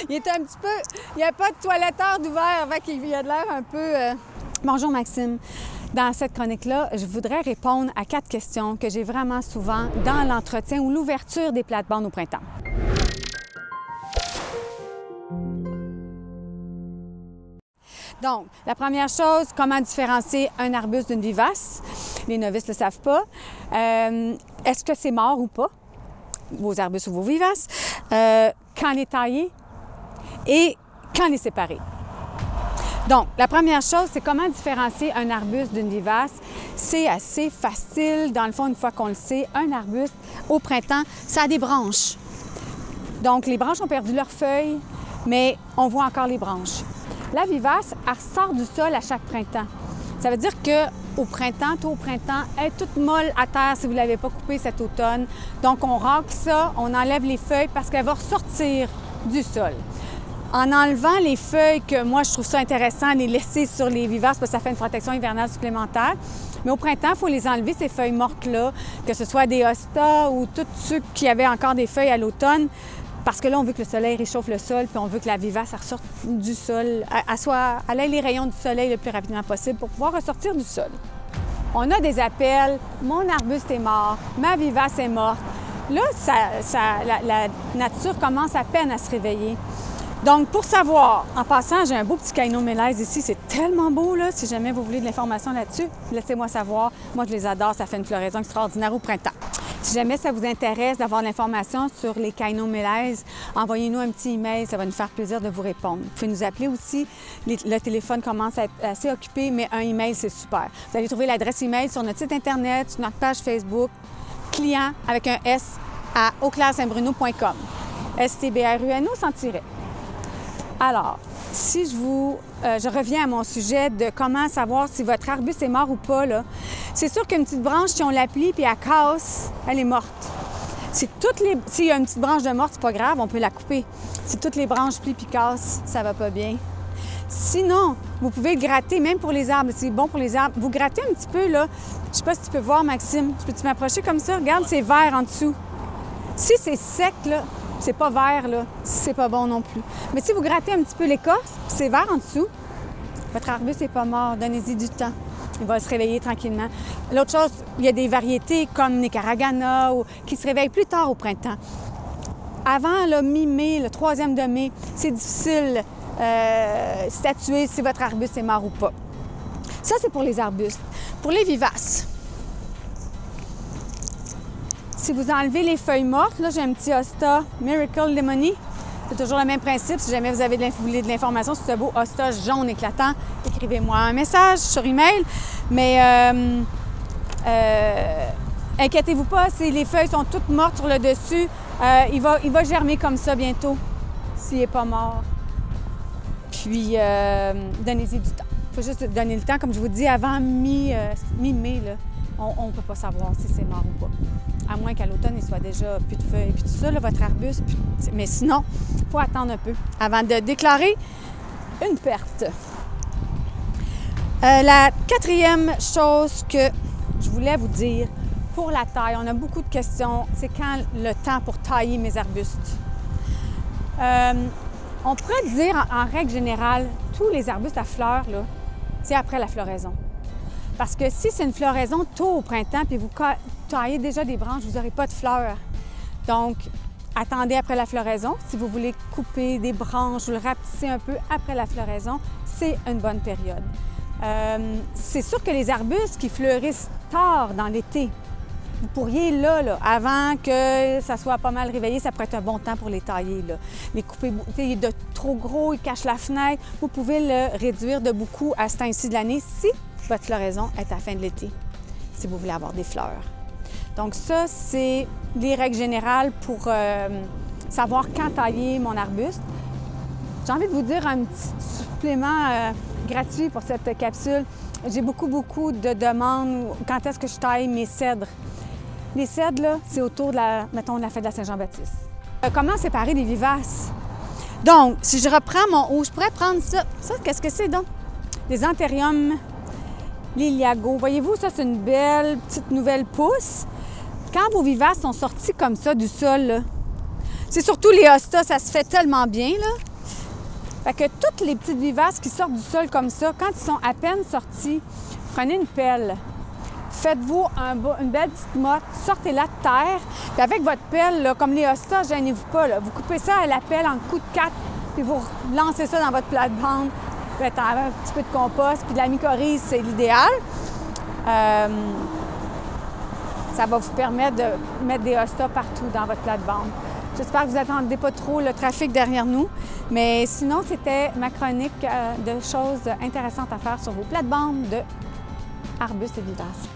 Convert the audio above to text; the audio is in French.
Il est un petit peu... Il n'y a pas de toiletteur d'ouvert, fait qu'il a de l'air un peu... Bonjour Maxime. Dans cette chronique-là, je voudrais répondre à 4 questions que j'ai vraiment souvent dans l'entretien ou l'ouverture des plates-bandes au printemps. Donc, la première chose, comment différencier un arbuste d'une vivace? Les novices ne le savent pas. Est-ce que c'est mort ou pas? Vos arbustes ou vos vivaces? Quand les tailler et quand les séparer? Donc, la première chose, c'est comment différencier un arbuste d'une vivace. C'est assez facile. Dans le fond, une fois qu'on le sait, un arbuste, au printemps, ça a des branches. Donc, les branches ont perdu leurs feuilles, mais on voit encore les branches. La vivace, elle ressort du sol à chaque printemps. Ça veut dire qu'au printemps, tôt au printemps, elle est toute molle à terre si vous ne l'avez pas coupée cet automne. Donc, on racle ça, on enlève les feuilles parce qu'elle va ressortir du sol. En enlevant les feuilles, que moi, je trouve ça intéressant, les laisser sur les vivaces parce que ça fait une protection hivernale supplémentaire. Mais au printemps, il faut les enlever, ces feuilles mortes-là, que ce soit des hostas ou tous ceux qui avaient encore des feuilles à l'automne. Parce que là, on veut que le soleil réchauffe le sol, puis on veut que la vivace ressorte du sol, elle ait les rayons du soleil le plus rapidement possible pour pouvoir ressortir du sol. On a des appels, mon arbuste est mort, ma vivace est morte. Là, la nature commence à peine à se réveiller. Donc, pour savoir, en passant, j'ai un beau petit caïnomélèze ici, c'est tellement beau, là. Si jamais vous voulez de l'information là-dessus, laissez-moi savoir. Moi, je les adore, ça fait une floraison extraordinaire au printemps. Si jamais ça vous intéresse d'avoir de l'information sur les caïnomélèzes, envoyez-nous un petit email, ça va nous faire plaisir de vous répondre. Vous pouvez nous appeler aussi. Le téléphone commence à être assez occupé, mais un email, c'est super. Vous allez trouver l'adresse email sur notre site Internet, sur notre page Facebook, client avec un S à auclairsaintbruno.com. STBRUNO sans tiret. Alors, si je reviens à mon sujet de comment savoir si votre arbuste est mort ou pas, là, c'est sûr qu'une petite branche, si on la plie puis elle casse, elle est morte. S'il y a une petite branche de morte, c'est pas grave, on peut la couper. Si toutes les branches plient puis cassent, ça va pas bien. Sinon, vous pouvez le gratter, même pour les arbres, c'est bon pour les arbres. Vous grattez un petit peu, là. Je sais pas si tu peux voir, Maxime. Peux-tu m'approcher comme ça? Regarde, c'est vert en dessous. Si c'est sec, là, c'est pas vert, là, c'est pas bon non plus. Mais si vous grattez un petit peu l'écorce, c'est vert en dessous, votre arbuste n'est pas mort, donnez-y du temps. Il va se réveiller tranquillement. L'autre chose, il y a des variétés comme Nicaragana qui se réveillent plus tard au printemps. Avant le mi-mai, le 3e de mai, c'est difficile de statuer si votre arbuste est mort ou pas. Ça, c'est pour les arbustes. Pour les vivaces, si vous enlevez les feuilles mortes, là, j'ai un petit hosta Miracle Lemony. C'est toujours le même principe. Si jamais vous voulez de l'information sur ce beau hosta jaune éclatant, écrivez-moi un message sur email. Mais inquiétez-vous pas, si les feuilles sont toutes mortes sur le dessus, il va germer comme ça bientôt, s'il n'est pas mort. Puis, donnez-y du temps. Il faut juste donner le temps, comme je vous dis, avant mi-mai, là. On ne peut pas savoir si c'est mort ou pas. À moins qu'à l'automne, il soit déjà plus de feuilles. Puis tout ça, là, votre arbuste. Mais sinon, il faut attendre un peu avant de déclarer une perte. La 4e chose que je voulais vous dire pour la taille, on a beaucoup de questions, c'est quand le temps pour tailler mes arbustes. On pourrait dire, en règle générale, tous les arbustes à fleurs, là, c'est après la floraison. Parce que si c'est une floraison tôt au printemps puis vous taillez déjà des branches, vous n'aurez pas de fleurs. Donc, attendez après la floraison. Si vous voulez couper des branches ou le rapetisser un peu après la floraison, c'est une bonne période. C'est sûr que les arbustes qui fleurissent tard dans l'été, vous pourriez, là, avant que ça soit pas mal réveillé, ça pourrait être un bon temps pour les tailler. Là. Les couper, il est de trop gros, il cache la fenêtre. Vous pouvez le réduire de beaucoup à ce temps-ci de l'année si votre floraison est à la fin de l'été, si vous voulez avoir des fleurs. Donc ça, c'est les règles générales pour savoir quand tailler mon arbuste. J'ai envie de vous dire un petit supplément gratuit pour cette capsule. J'ai beaucoup de demandes quand est-ce que je taille mes cèdres. Les cèdres, là, c'est autour de la fête de la Saint-Jean-Baptiste. Comment séparer les vivaces? Donc, si je reprends mon haut, je pourrais prendre ça. Ça, qu'est-ce que c'est donc? Des Anthurium liliago. Voyez-vous, ça, c'est une belle petite nouvelle pousse. Quand vos vivaces sont sortis comme ça du sol, là, c'est surtout les hostas, ça se fait tellement bien, là. Fait que toutes les petites vivaces qui sortent du sol comme ça, quand ils sont à peine sortis, prenez une pelle. Faites-vous une belle petite motte, sortez-la de terre. Puis avec votre pelle, là, comme les hostas, gênez-vous pas. Là, vous coupez ça à la pelle en coups de 4, puis vous lancez ça dans votre plate-bande. Faites un petit peu de compost, puis de la mycorhize, c'est l'idéal. Ça va vous permettre de mettre des hostas partout dans votre plate-bande. J'espère que vous n'attendez pas trop le trafic derrière nous. Mais sinon, c'était ma chronique de choses intéressantes à faire sur vos plates-bandes d'arbustes et vivaces.